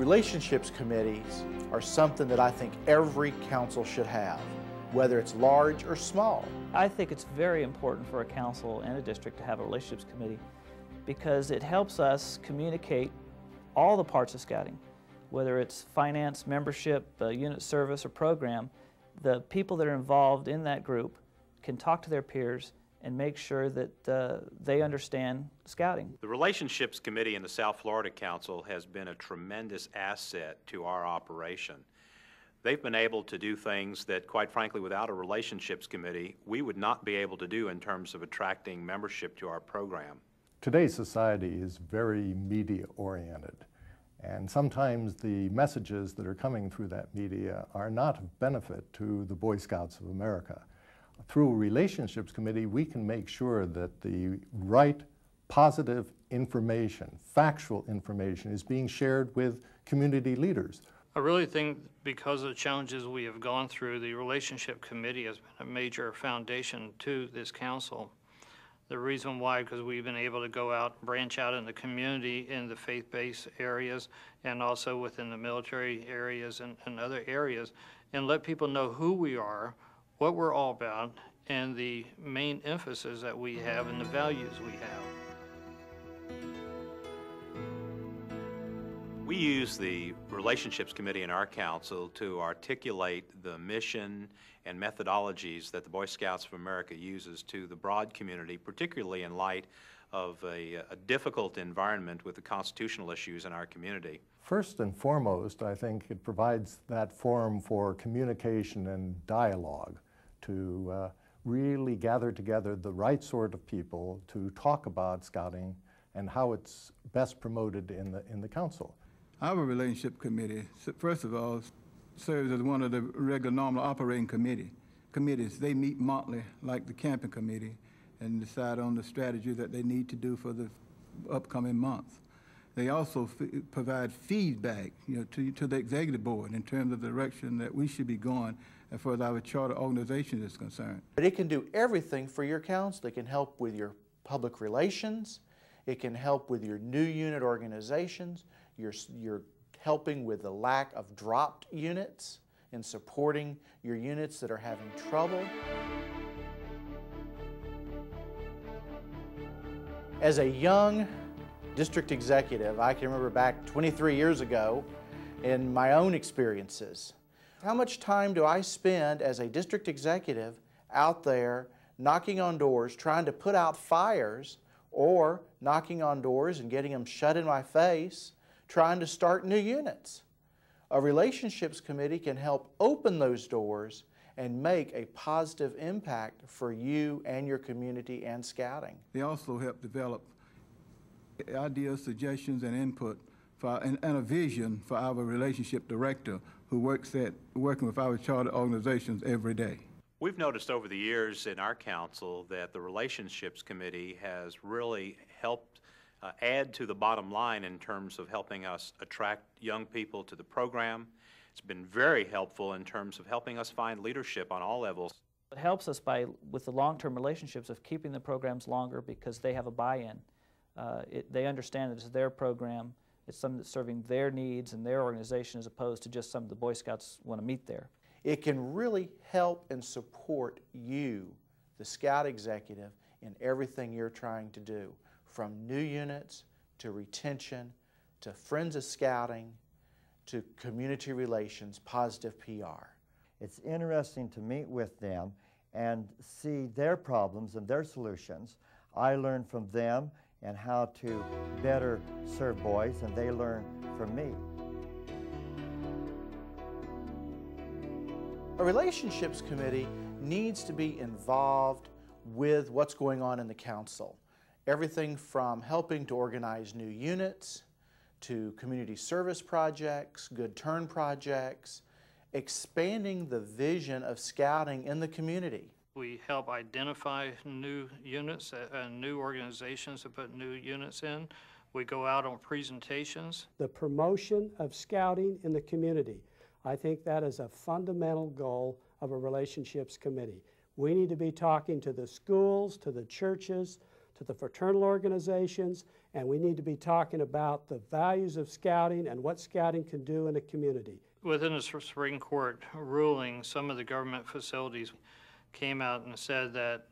Relationships committees are something that I think every council should have, whether it's large or small. I think it's very important for a council and a district to have a relationships committee because it helps us communicate all the parts of scouting, whether it's finance, membership, unit service, or program. The people that are involved in that group can talk to their peers and make sure that they understand scouting. The Relationships Committee in the South Florida Council has been a tremendous asset to our operation. They've been able to do things that, quite frankly, without a Relationships Committee, we would not be able to do in terms of attracting membership to our program. Today's society is very media-oriented, and sometimes the messages that are coming through that media are not of benefit to the Boy Scouts of America. Through a Relationships Committee, we can make sure that the right positive information, factual information, is being shared with community leaders. I really think because of the challenges we have gone through, the Relationship Committee has been a major foundation to this council. The reason why, because we've been able to go out, branch out in the community in the faith-based areas and also within the military areas and other areas, and let people know who we are, what we're all about, and the main emphasis that we have and the values we have. We use the Relationships Committee in our council to articulate the mission and methodologies that the Boy Scouts of America uses to the broad community, particularly in light of a difficult environment with the constitutional issues in our community. First and foremost, I think it provides that forum for communication and dialogue to really gather together the right sort of people to talk about scouting and how it's best promoted in the council. Our relationship committee, first of all, serves as one of the regular normal operating committees. They meet monthly like the camping committee and decide on the strategy that they need to do for the upcoming month. They also provide feedback, to the executive board in terms of the direction that we should be going as far as our charter organization is concerned. But it can do everything for your council. It can help with your public relations. It can help with your new unit organizations. You're helping with the lack of dropped units and supporting your units that are having trouble. As a young district executive, I can remember back 23 years ago in my own experiences. How much time do I spend as a district executive out there knocking on doors, trying to put out fires, or knocking on doors and getting them shut in my face, trying to start new units? A relationships committee can help open those doors and make a positive impact for you and your community and scouting. They also help develop ideas, suggestions, and input and a vision for our relationship director who working with our charter organizations every day. We've noticed over the years in our council that the Relationships Committee has really helped add to the bottom line in terms of helping us attract young people to the program. It's been very helpful in terms of helping us find leadership on all levels. It helps us with the long-term relationships of keeping the programs longer because they have a buy-in. They understand that it's their program, it's something that's serving their needs and their organization as opposed to just something the Boy Scouts want to meet there. It can really help and support you, the Scout executive, in everything you're trying to do, from new units to retention to Friends of Scouting to community relations, positive PR. It's interesting to meet with them and see their problems and their solutions. I learn from them and how to better serve boys, and they learn from me. A relationships committee needs to be involved with what's going on in the council. Everything from helping to organize new units, to community service projects, good turn projects, expanding the vision of scouting in the community. We help identify new units and new organizations to put new units in. We go out on presentations. The promotion of scouting in the community. I think that is a fundamental goal of a relationships committee. We need to be talking to the schools, to the churches, to the fraternal organizations, and we need to be talking about the values of scouting and what scouting can do in a community. Within the Supreme Court ruling, some of the government facilities came out and said that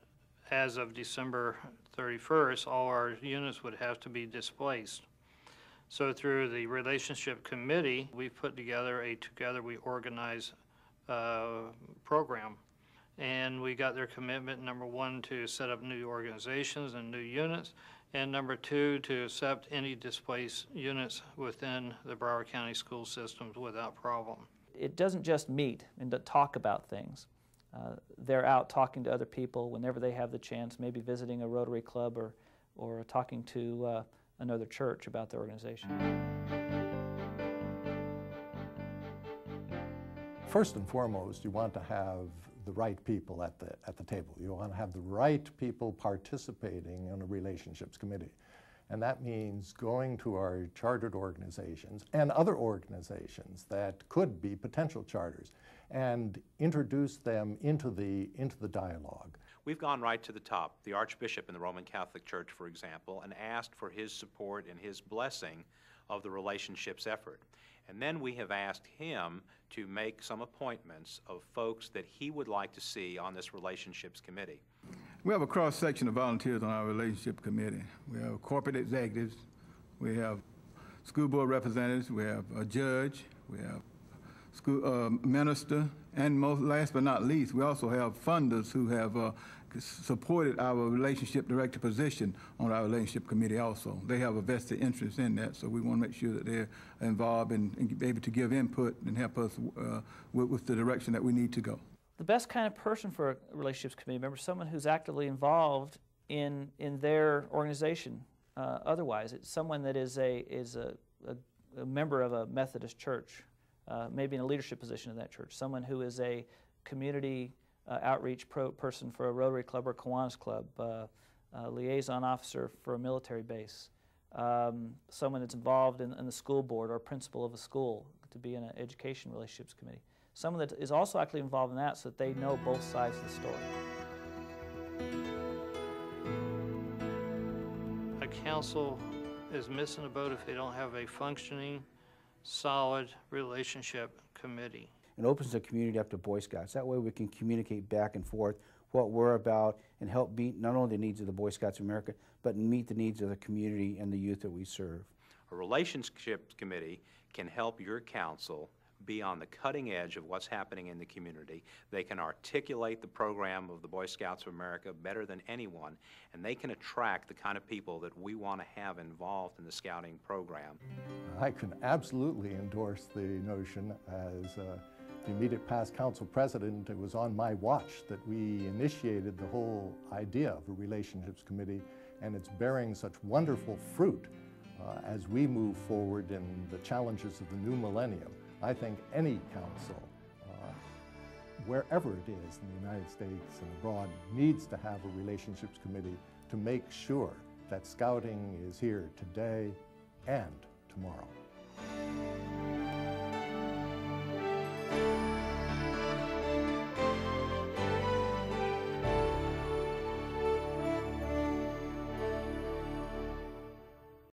as of December 31st, all our units would have to be displaced. So through the Relationship Committee, we've put together a Together We Organize program. And we got their commitment, number one, to set up new organizations and new units, and number two, to accept any displaced units within the Broward County school systems without problem. It doesn't just meet and to talk about things. They're out talking to other people whenever they have the chance, maybe visiting a Rotary Club or talking to another church about their organization. First and foremost, you want to have the right people at the table. You want to have the right people participating in a relationships committee. And that means going to our chartered organizations and other organizations that could be potential charters and introduce them into the dialogue. We've gone right to the top, the Archbishop in the Roman Catholic Church, for example, and asked for his support and his blessing of the relationships effort. And then we have asked him to make some appointments of folks that he would like to see on this relationships committee. We have a cross-section of volunteers on our relationship committee. We have corporate executives, we have school board representatives, we have a judge, we have school minister, and last but not least, we also have funders who have supported our relationship director position on our relationship committee also. They have a vested interest in that, so we want to make sure that they're involved and be able to give input and help us with the direction that we need to go. The best kind of person for a relationships committee member is someone who's actively involved in their organization. Otherwise, it's someone that is a member of a Methodist church, maybe in a leadership position in that church, someone who is a community outreach person for a Rotary Club or Kiwanis Club, a liaison officer for a military base, someone that's involved in the school board or principal of a school to be in an education relationships committee. Someone that is also actually involved in that so that they know both sides of the story. A council is missing a boat if they don't have a functioning, solid relationship committee. It opens the community up to Boy Scouts. That way we can communicate back and forth what we're about and help meet not only the needs of the Boy Scouts of America, but meet the needs of the community and the youth that we serve. A relationships committee can help your council be on the cutting edge of what's happening in the community. They can articulate the program of the Boy Scouts of America better than anyone, and they can attract the kind of people that we want to have involved in the scouting program. I can absolutely endorse the notion. As the immediate past council president, it was on my watch that we initiated the whole idea of a relationships committee, and it's bearing such wonderful fruit as we move forward in the challenges of the new millennium. I think any council, wherever it is in the United States and abroad, needs to have a relationships committee to make sure that scouting is here today and tomorrow.